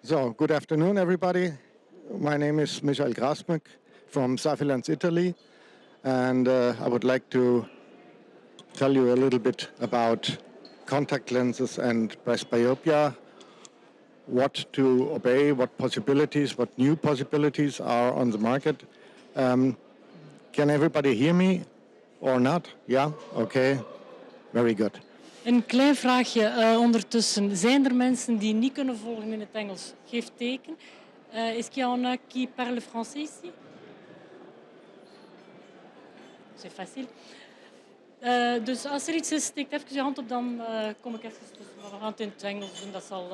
So, good afternoon, everybody. My name is Michaël Grasmück from Safilands, Italy, and I would like to tell you a little bit about contact lenses and presbyopia, what to obey, what new possibilities are on the market. Can everybody hear me or not? Yeah? Okay. Very good. Een klein vraagje ondertussen. Zijn er mensen die niet kunnen volgen in het Engels? Geef teken. Est-ce qu'il y en a qui parlent français ici? C'est facile. Dus als er iets is, steek even je hand op, dan kom ik even tussen. Maar we gaan het in het Engels doen. Dat zal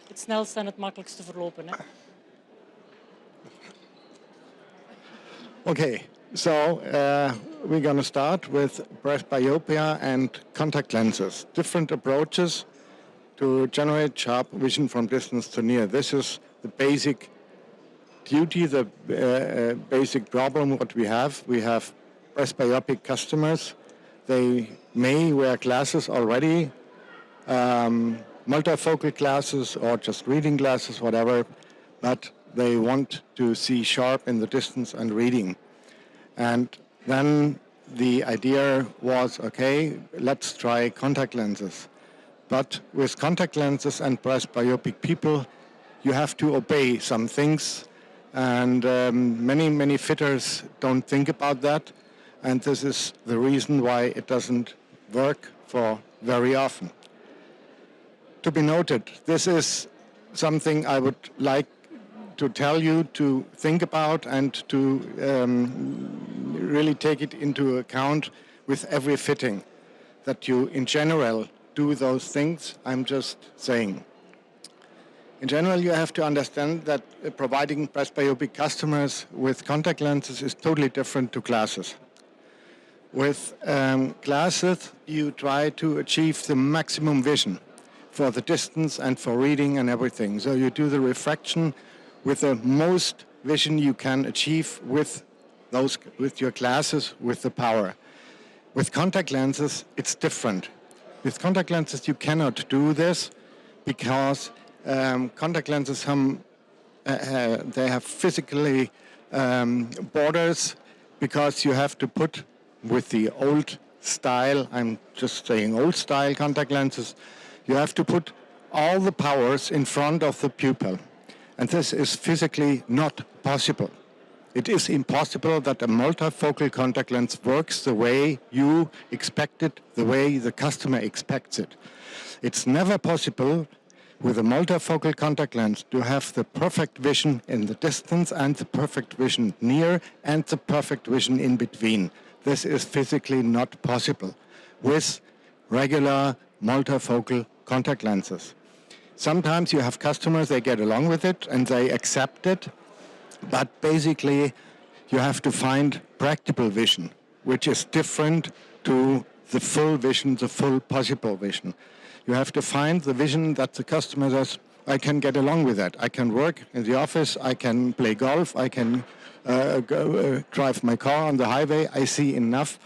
het snelste en het makkelijkste verlopen. Hè? Okay, so we're going to start with presbyopia and contact lenses. Different approaches to generate sharp vision from distance to near. This is the basic duty, the basic problem what we have. We have presbyopic customers. They may wear glasses already, multifocal glasses or just reading glasses, whatever, but they want to see sharp in the distance and reading. And then the idea was, okay, let's try contact lenses. But with contact lenses and presbyopic people, you have to obey some things, and many fitters don't think about that, and this is the reason why it doesn't work for very often. To be noted, this is something I would like to tell you to think about and to really take it into account with every fitting, that you in general do those things I'm just saying. In general, you have to understand that providing presbyopic customers with contact lenses is totally different to glasses. With glasses, you try to achieve the maximum vision for the distance and for reading and everything. So you do the refraction with the most vision you can achieve with your glasses, with the power. With contact lenses, it's different. With contact lenses, you cannot do this because contact lenses they have physically borders, because you have to put, with the old style, I'm just saying old style contact lenses, you have to put all the powers in front of the pupil. And this is physically not possible. It is impossible that a multifocal contact lens works the way you expect it, the way the customer expects it. It's never possible with a multifocal contact lens to have the perfect vision in the distance and the perfect vision near and the perfect vision in between. This is physically not possible with regular multifocal contact lenses. Sometimes you have customers, they get along with it and they accept it, but basically you have to find practical vision, which is different to the full vision, the full possible vision. You have to find the vision that the customer says, I can get along with that. I can work in the office, I can play golf, I can drive my car on the highway, I see enough.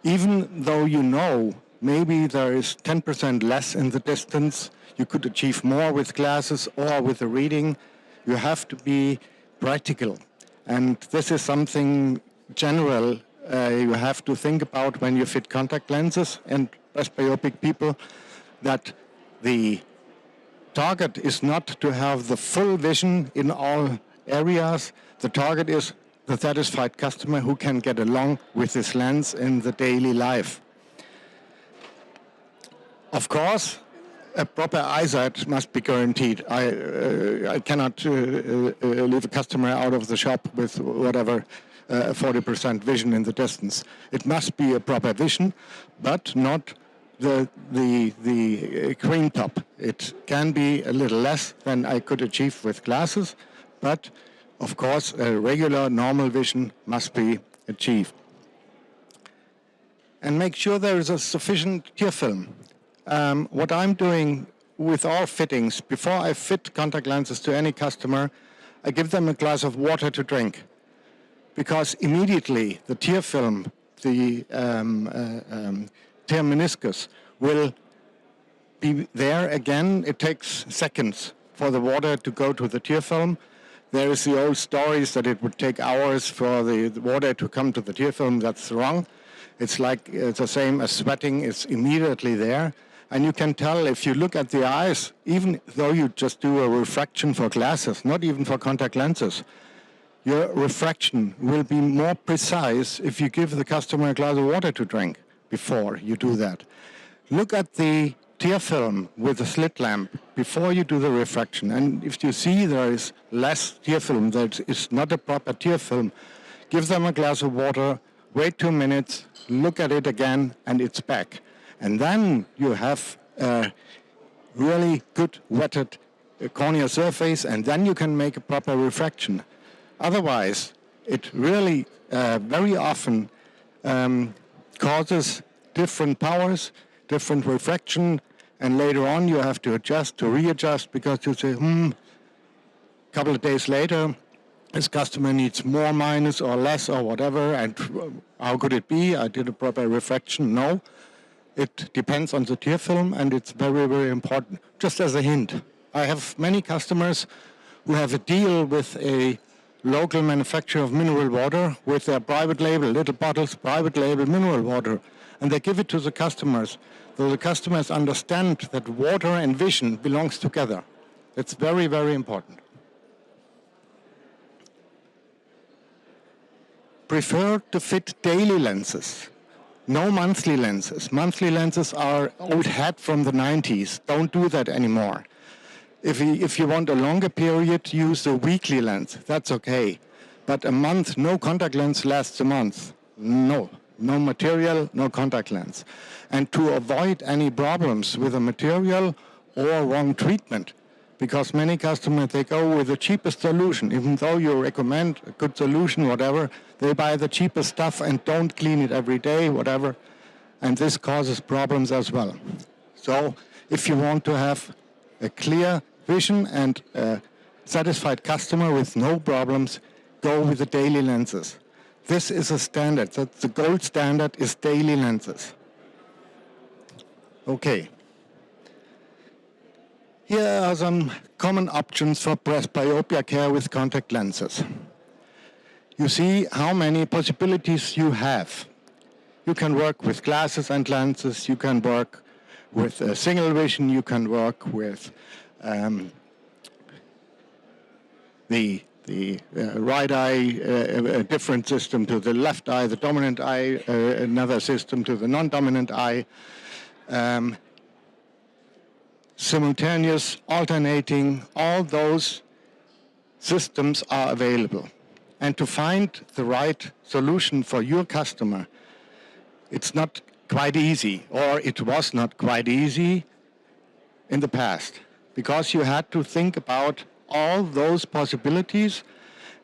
Even though you know maybe there is 10% less in the distance, you could achieve more with glasses or with the reading, you have to be practical. And this is something general you have to think about when you fit contact lenses and presbyopic people, that the target is not to have the full vision in all areas. The target is the satisfied customer who can get along with this lens in the daily life. Of course, a proper eyesight must be guaranteed. I cannot leave a customer out of the shop with whatever 40% vision in the distance. It must be a proper vision, but not the cream top. It can be a little less than I could achieve with glasses, but of course a regular normal vision must be achieved. And make sure there is a sufficient tear film. What I'm doing with all fittings, before I fit contact lenses to any customer, I give them a glass of water to drink, because immediately the tear film, the tear meniscus, will be there again. It takes seconds for the water to go to the tear film. There is the old stories that it would take hours for the water to come to the tear film. That's wrong. It's like it's the same as sweating. It's immediately there. And you can tell if you look at the eyes, even though you just do a refraction for glasses, not even for contact lenses, your refraction will be more precise if you give the customer a glass of water to drink before you do that. Look at the tear film with a slit lamp before you do the refraction. And if you see there is less tear film, that is not a proper tear film, give them a glass of water, wait 2 minutes, look at it again, and it's back. And then you have a really good wetted corneal surface, and then you can make a proper refraction. Otherwise, it really very often causes different powers, different refraction, and later on you have to adjust, to readjust, because you say, a couple of days later, this customer needs more minus or less or whatever, and how could it be? I did a proper refraction. No. It depends on the tear film, and it's very, very important. Just as a hint, I have many customers who have a deal with a local manufacturer of mineral water with their private label, little bottles, private label mineral water, and they give it to the customers. So the customers understand that water and vision belongs together. It's very, very important. Prefer to fit daily lenses. No monthly lenses. Monthly lenses are old hat from the 90s. Don't do that anymore. If you want a longer period, use a weekly lens. That's okay. But a month, no contact lens lasts a month. No. No material, no contact lens. And to avoid any problems with the material or wrong treatment, because many customers, they go with the cheapest solution. Even though you recommend a good solution, whatever, they buy the cheapest stuff and don't clean it every day, whatever. And this causes problems as well. So if you want to have a clear vision and a satisfied customer with no problems, go with the daily lenses. This is a standard. That's the gold standard is daily lenses. Okay. Here are some common options for presbyopia care with contact lenses. You see how many possibilities you have. You can work with glasses and lenses. You can work with single vision. You can work with the right eye, a different system to the left eye, the dominant eye, another system to the non-dominant eye. Simultaneous, alternating, all those systems are available. And to find the right solution for your customer, it's not quite easy, or it was not quite easy in the past, because you had to think about all those possibilities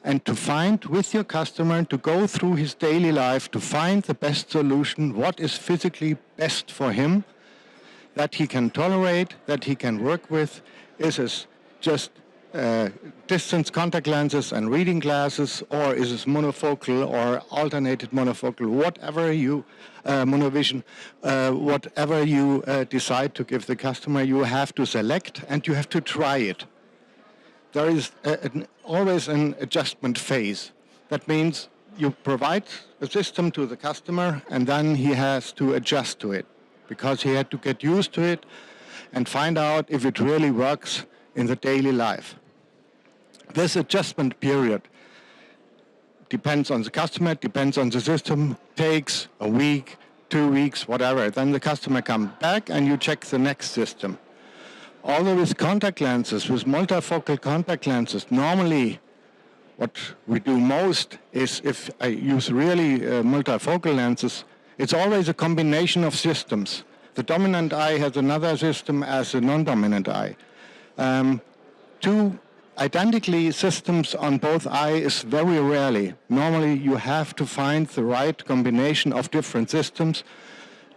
and to find with your customer, to go through his daily life, to find the best solution, what is physically best for him, that he can tolerate, that he can work with. Is it just distance contact lenses and reading glasses, or is it monofocal or alternated monofocal, whatever you, monovision, whatever you decide to give the customer, you have to select and you have to try it. There is always an adjustment phase. That means you provide a system to the customer and then he has to adjust to it, because he had to get used to it and find out if it really works in the daily life. This adjustment period depends on the customer, depends on the system, takes a week, 2 weeks, whatever. Then the customer comes back and you check the next system. Although with contact lenses, with multifocal contact lenses, normally what we do most is, if I use really multifocal lenses, it's always a combination of systems. The dominant eye has another system as the non-dominant eye. Two identically systems on both eyes is very rarely. Normally you have to find the right combination of different systems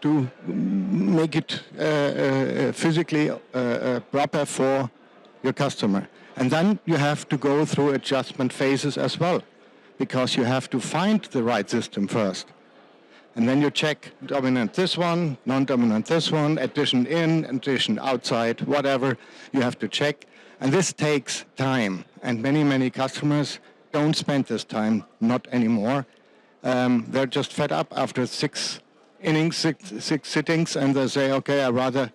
to make it physically proper for your customer. And then you have to go through adjustment phases as well, because you have to find the right system first. And then you check dominant this one, non-dominant this one, addition in, addition outside, whatever you have to check. And this takes time. And many, many customers don't spend this time, not anymore. They're just fed up after six sittings, and they say, okay, I'd rather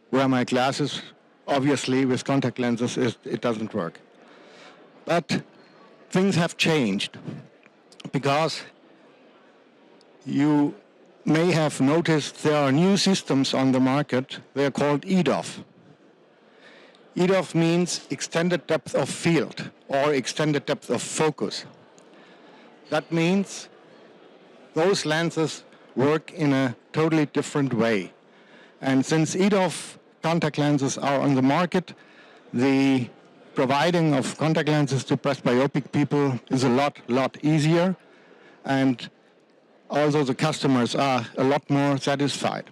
wear my glasses. Obviously, with contact lenses, it doesn't work. But things have changed, because you may have noticed there are new systems on the market. They are called EDOF. EDOF means extended depth of field or extended depth of focus. That means those lenses work in a totally different way. And since EDOF contact lenses are on the market, the providing of contact lenses to presbyopic people is a lot easier, and also the customers are a lot more satisfied.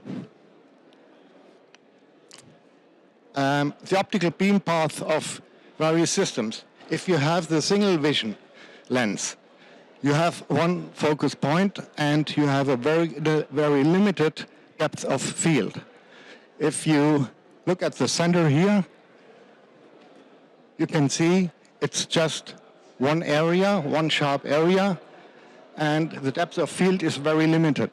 The optical beam path of various systems. If you have the single vision lens, you have one focus point and you have a very limited depth of field. If you look at the center here, you can see it's just one area, one sharp area, and the depth of field is very limited.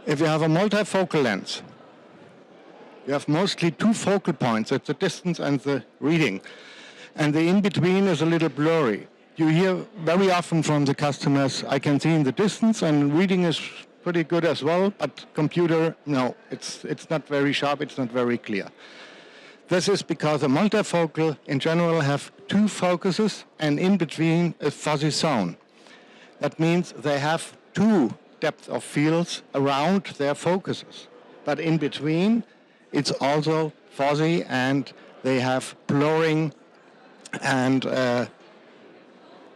If you have a multifocal lens, you have mostly two focal points, at the distance and the reading. And the in-between is a little blurry. You hear very often from the customers, I can see in the distance, and reading is pretty good as well, but computer, no, it's not very sharp, it's not very clear. This is because a multifocal in general have two focuses, and in between a fuzzy zone. That means they have two depth of fields around their focuses. But in between, it's also fuzzy, and they have blurring and a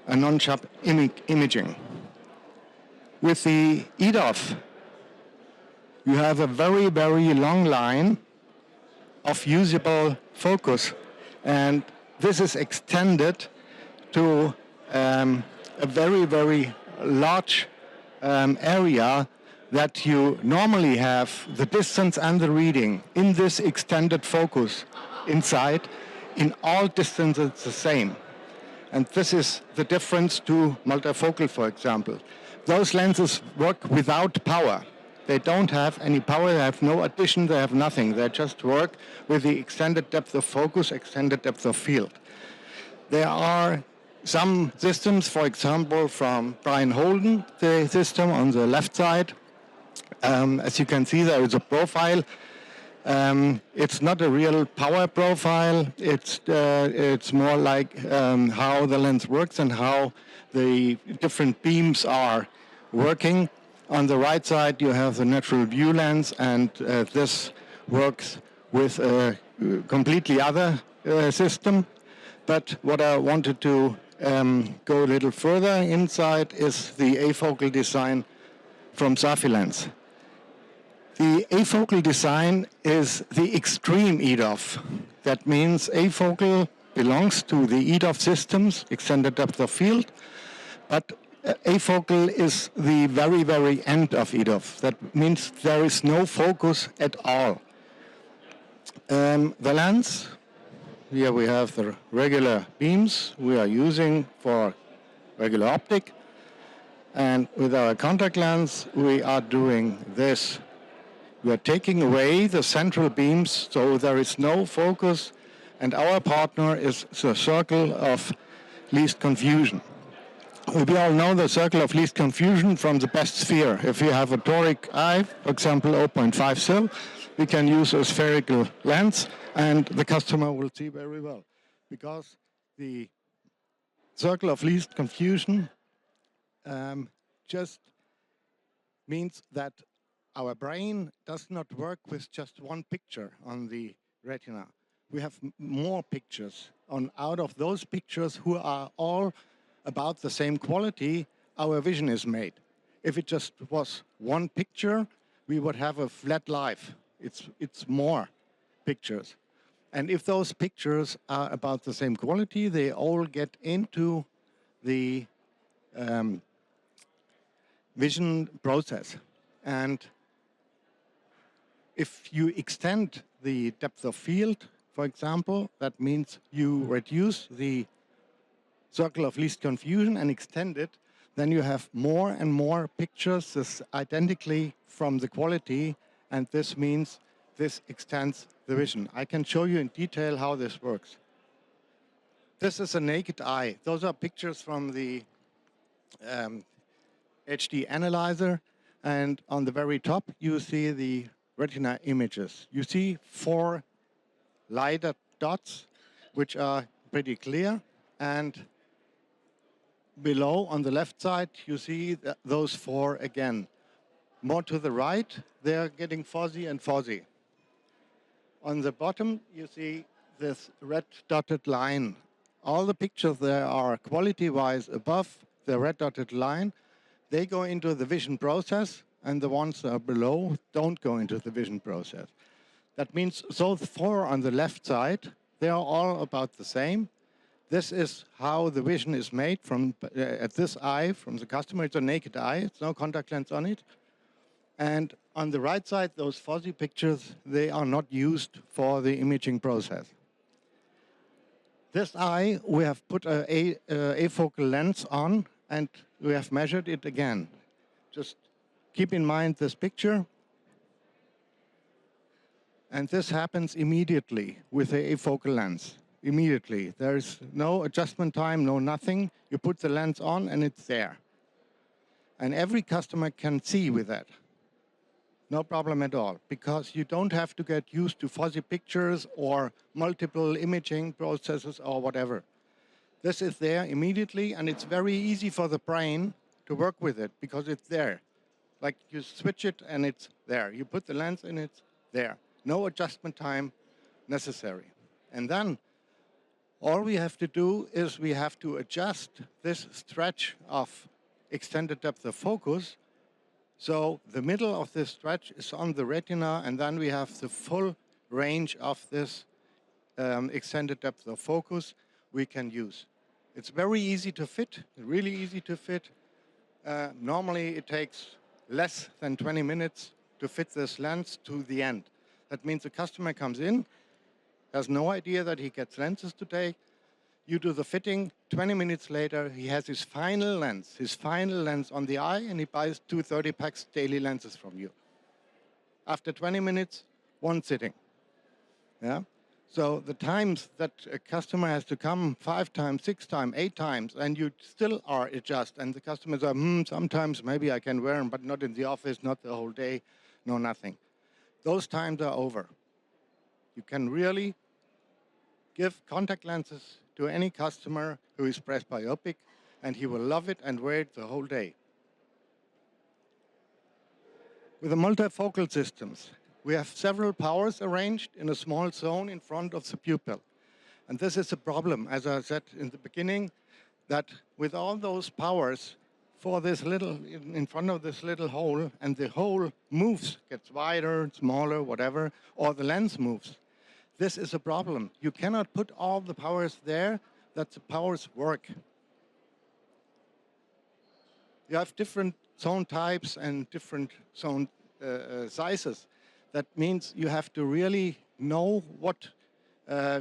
non-sharp imaging. With the EDOF, you have a very long line of usable focus, and this is extended to a very large area that you normally have the distance and the reading in this extended focus inside. In all distances the same. And this is the difference to multifocal, for example. Those lenses work without power. They don't have any power, they have no addition, they have nothing. They just work with the extended depth of focus, extended depth of field. There are some systems, for example, from Brian Holden, the system on the left side. As you can see, there is a profile. It's not a real power profile. It's more like how the lens works and how the different beams are working. On the right side, you have the natural view lens, and this works with a completely other system. But what I wanted to go a little further inside is the afocal design from Safilens. The afocal design is the extreme EDOF. That means afocal belongs to the EDOF systems, extended depth of field, but afocal is the very end of EDOF. That means there is no focus at all. The lens, here we have the regular beams we are using for regular optic, and with our contact lens we are doing this. We are taking away the central beams, so there is no focus, and our partner is the circle of least confusion. We all know the circle of least confusion from the best sphere. If you have a toric eye, for example 0.5 sil, we can use a spherical lens, and the customer will see very well, because the circle of least confusion just means that our brain does not work with just one picture on the retina. We have more pictures. Out of those pictures, who are all about the same quality, our vision is made. If it just was one picture, we would have a flat life. It's more pictures. And if those pictures are about the same quality, they all get into the vision process. And if you extend the depth of field, for example, that means you reduce the circle of least confusion and extend it, then you have more and more pictures this identically from the quality, and this means this extends the vision. I can show you in detail how this works. This is a naked eye. Those are pictures from the HD analyzer, and on the very top you see the retina images. You see 4 lighter dots which are pretty clear, and below on the left side you see those 4 again. More to the right, they're getting fuzzy and fuzzy. On the bottom you see this red dotted line. All the pictures there are quality-wise above the red dotted line. They go into the vision process, and the ones that are below don't go into the vision process. That means those 4 on the left side, they are all about the same. This is how the vision is made from at this eye from the customer. It's a naked eye, it's no contact lens on it. And on the right side, those fuzzy pictures, they are not used for the imaging process. This eye, we have put a afocal lens on, and we have measured it again. Just keep in mind this picture. And this happens immediately with the afocal lens. Immediately. There's no adjustment time, no nothing. You put the lens on and it's there. And every customer can see with that. No problem at all, because you don't have to get used to fuzzy pictures or multiple imaging processes or whatever. This is there immediately, and it's very easy for the brain to work with it because it's there. Like you switch it and it's there. You put the lens in, it's there. No adjustment time necessary. And then all we have to do is we have to adjust this stretch of extended depth of focus. So the middle of this stretch is on the retina, and then we have the full range of this extended depth of focus we can use. It's very easy to fit, really easy to fit. Normally it takes less than 20 minutes to fit this lens to the end. That means the customer comes in, has no idea that he gets lenses today. You do the fitting, 20 minutes later, he has his final lens on the eye, and he buys 2 30-packs daily lenses from you. After 20 minutes, 1 sitting. Yeah? So the times that a customer has to come 5 times, 6 times, 8 times, and you still are adjust, and the customers are, sometimes maybe I can wear them, but not in the office, not the whole day, no nothing. Those times are over. You can really give contact lenses to any customer who is presbyopic, and he will love it and wear it the whole day. With the multifocal systems, we have several powers arranged in a small zone in front of the pupil. And this is a problem, as I said in the beginning, that with all those powers for this little, in front of this little hole, and the hole moves, gets wider, smaller, whatever, or the lens moves. This is a problem. You cannot put all the powers there that the powers work. You have different zone types and different zone sizes. That means you have to really know what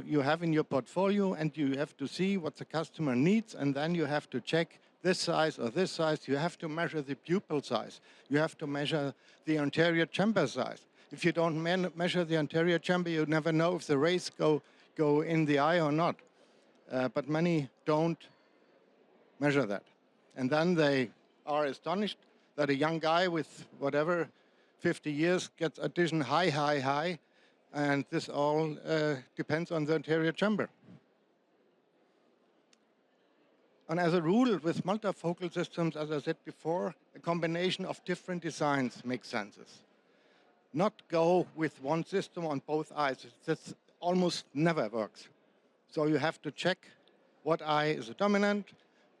you have in your portfolio, and you have to see what the customer needs, and then you have to check this size or this size. You have to measure the pupil size. You have to measure the anterior chamber size. If you don't measure the anterior chamber, you never know if the rays go in the eye or not. But many don't measure that. And then they are astonished that a young guy with whatever 50 years gets addition high, and this all depends on the anterior chamber. And as a rule, with multifocal systems, as I said before, a combination of different designs makes sense. Not go with one system on both eyes. That almost never works. So you have to check what eye is a dominant,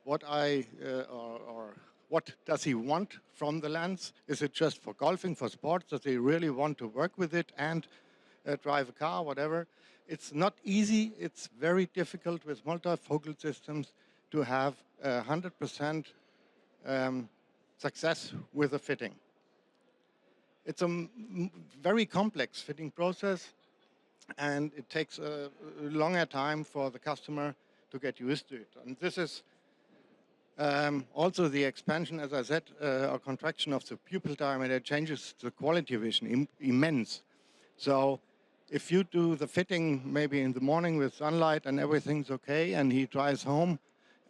what eye or what does he want from the lens. Is it just for golfing, for sports? Does he really want to work with it and drive a car, whatever? It's not easy. It's very difficult with multifocal systems to have 100% success with the fitting. It's a very complex fitting process, and it takes a longer time for the customer to get used to it. And this is also the expansion, as I said, or contraction of the pupil diameter changes the quality of vision immense. So if you do the fitting maybe in the morning with sunlight and everything's okay, and he drives home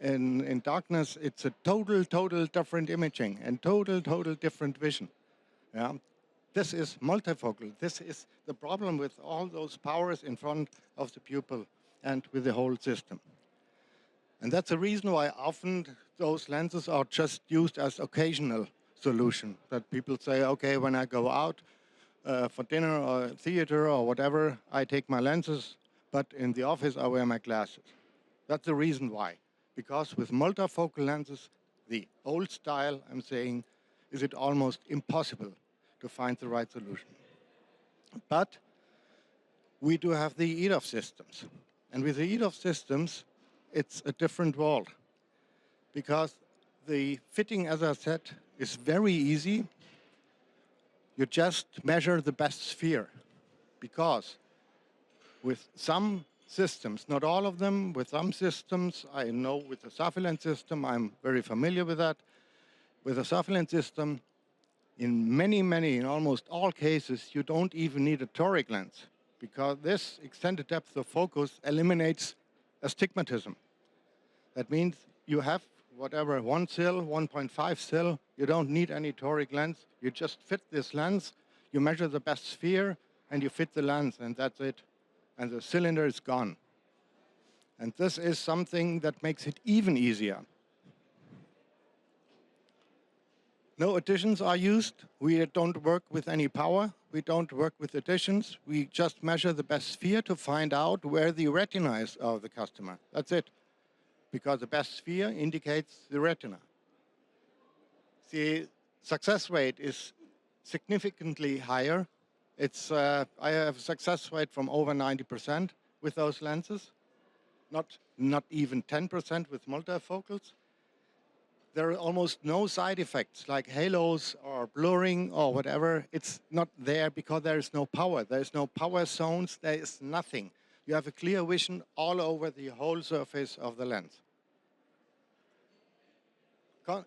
in darkness, it's a total different imaging and total different vision. Yeah. This is multifocal. This is the problem with all those powers in front of the pupil and with the whole system. And that's the reason why often those lenses are just used as occasional solution. That people say, okay, when I go out for dinner or theater or whatever, I take my lenses, but in the office I wear my glasses. That's the reason why. Because with multifocal lenses, the old style, I'm saying, is it almost impossible to find the right solution. But we do have the EDOF systems. And with the EDOF systems, it's a different world. Because the fitting, as I said, is very easy. You just measure the best sphere. Because with some systems, not all of them, with some systems, I know with the surveillance system, I'm very familiar with that. With a surveillance system, in almost all cases, you don't even need a toric lens, because this extended depth of focus eliminates astigmatism. That means you have whatever, 1 cil, 1.5 cil, you don't need any toric lens. You just fit this lens, you measure the best sphere, and you fit the lens, and that's it. And the cylinder is gone. And this is something that makes it even easier. No additions are used. We don't work with any power. We don't work with additions. We just measure the best sphere to find out where the retina is of the customer. That's it. Because the best sphere indicates the retina. The success rate is significantly higher. I have a success rate from over 90% with those lenses. Not even 10% with multifocals. There are almost no side effects like halos or blurring or whatever. It's not there because there is no power. There is no power zones. There is nothing. You have a clear vision all over the whole surface of the lens.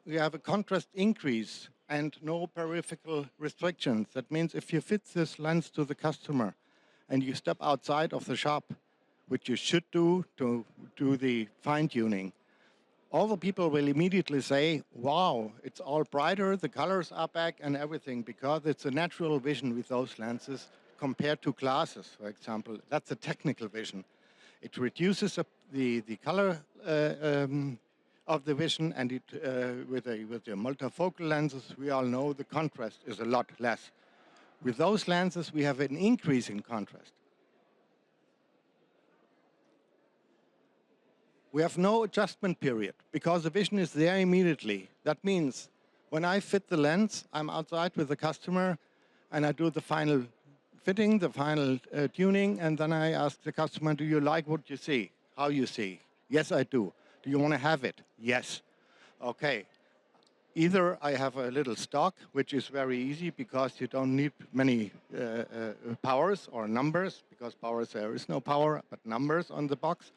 We have a contrast increase and no peripheral restrictions. That means if you fit this lens to the customer and you step outside of the shop, which you should do to do the fine-tuning, all the people will immediately say, wow, it's all brighter, the colors are back and everything, because it's a natural vision with those lenses compared to glasses, for example. That's a technical vision. It reduces the color of the vision, and with the multifocal lenses, we all know the contrast is a lot less. With those lenses, we have an increase in contrast. We have no adjustment period because the vision is there immediately. That means when I fit the lens, I'm outside with the customer and I do the final fitting, the final tuning, and then I ask the customer, do you like what you see? How you see? Yes, I do. Do you want to have it? Yes. Okay. Either I have a little stock, which is very easy because you don't need many powers or numbers, because powers, there is no power, but numbers on the box.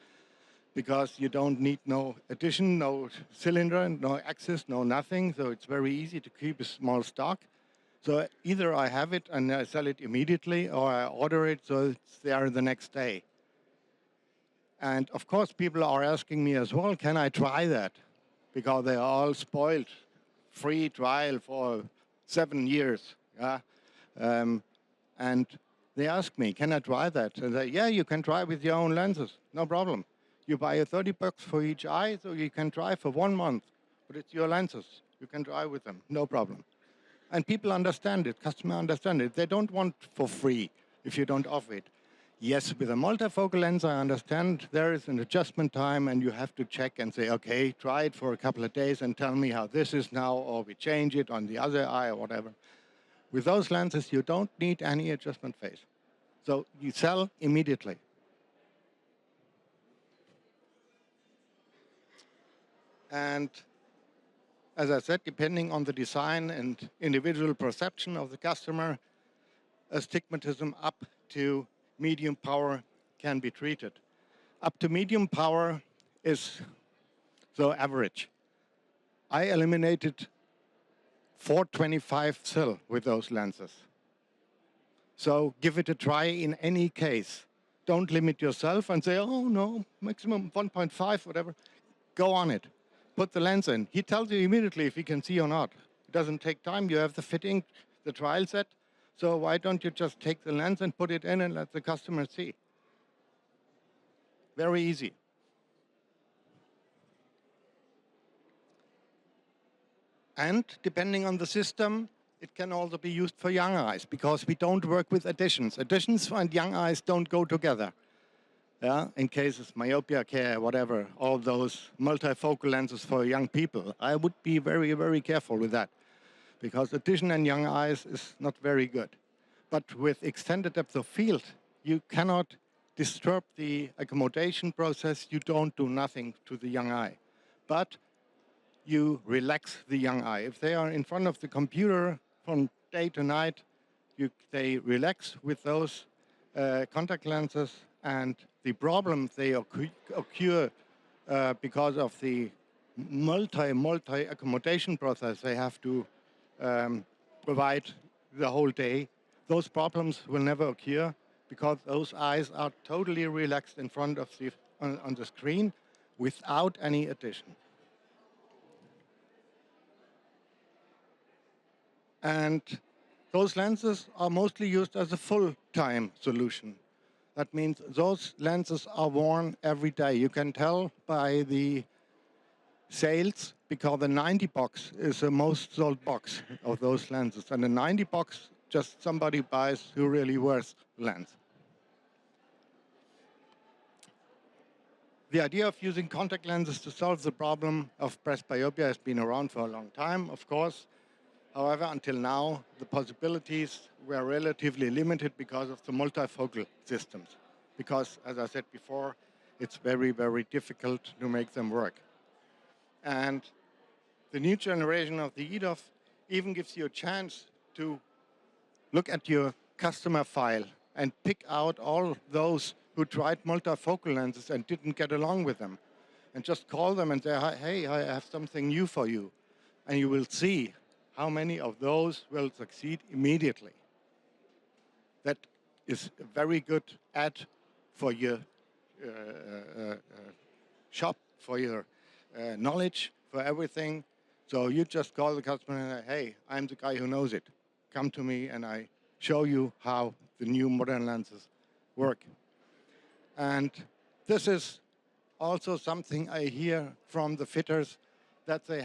Because you don't need no addition, no cylinder, no axis, no nothing. So it's very easy to keep a small stock. So either I have it and I sell it immediately, or I order it so it's there the next day. And of course, people are asking me as well, can I try that? Because they are all spoiled. Free trial for 7 years. Yeah? And they ask me, can I try that? And I say, yeah, you can try with your own lenses, no problem. You buy $30 for each eye, so you can try for 1 month. But it's your lenses. You can try with them, no problem. And people understand it, customers understand it. They don't want for free if you don't offer it. Yes, with a multifocal lens, I understand there is an adjustment time and you have to check and say, okay, try it for a couple of days and tell me how this is now, or we change it on the other eye or whatever. With those lenses, you don't need any adjustment phase. So you sell immediately. And as I said, depending on the design and individual perception of the customer, astigmatism up to medium power can be treated. Up to medium power is so average. I eliminated 425 SIL with those lenses. So give it a try in any case. Don't limit yourself and say, oh no, maximum 1.5, whatever. Go on it. Put the lens in. He tells you immediately if he can see or not. It doesn't take time. You have the fitting, the trial set. So why don't you just take the lens and put it in and let the customer see? Very easy. And depending on the system, it can also be used for young eyes because we don't work with additions. Additions and young eyes don't go together. Yeah, in cases myopia care, whatever, all those multifocal lenses for young people, I would be very, very careful with that because addition and young eyes is not very good. But with extended depth of field, you cannot disturb the accommodation process. You don't do nothing to the young eye. But you relax the young eye. If they are in front of the computer from day to night, they relax with those contact lenses, and the problems they occur because of the multi accommodation process they have to provide the whole day, those problems will never occur because those eyes are totally relaxed in front of on the screen without any addition. And those lenses are mostly used as a full-time solution. That means those lenses are worn every day. You can tell by the sales because the 90 box is the most sold box of those lenses. And the 90 box, just somebody buys who really wears the lens. The idea of using contact lenses to solve the problem of presbyopia has been around for a long time, of course. However, until now, the possibilities were relatively limited because of the multifocal systems. Because, as I said before, it's very, very difficult to make them work. And the new generation of the EDOF even gives you a chance to look at your customer file and pick out all those who tried multifocal lenses and didn't get along with them. And just call them and say, hey, I have something new for you. And you will see how many of those will succeed immediately. That is a very good ad for your shop, for your knowledge, for everything. So you just call the customer and say, hey, I'm the guy who knows it. Come to me and I show you how the new modern lenses work. And this is also something I hear from the fitters, that they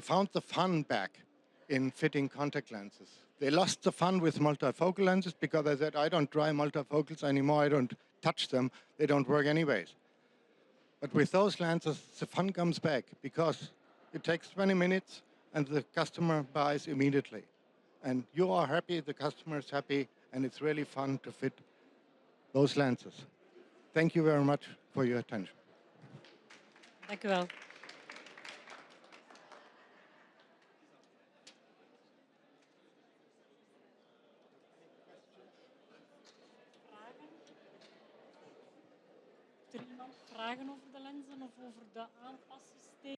found the fun back in fitting contact lenses. They lost the fun with multifocal lenses because they said, I don't try multifocals anymore, I don't touch them, they don't work anyways. But with those lenses, the fun comes back because it takes 20 minutes and the customer buys immediately. And you are happy, the customer is happy, and it's really fun to fit those lenses. Thank you very much for your attention. Dank u wel. Heeft er iemand vragen over de lenzen of over de aanpassingen?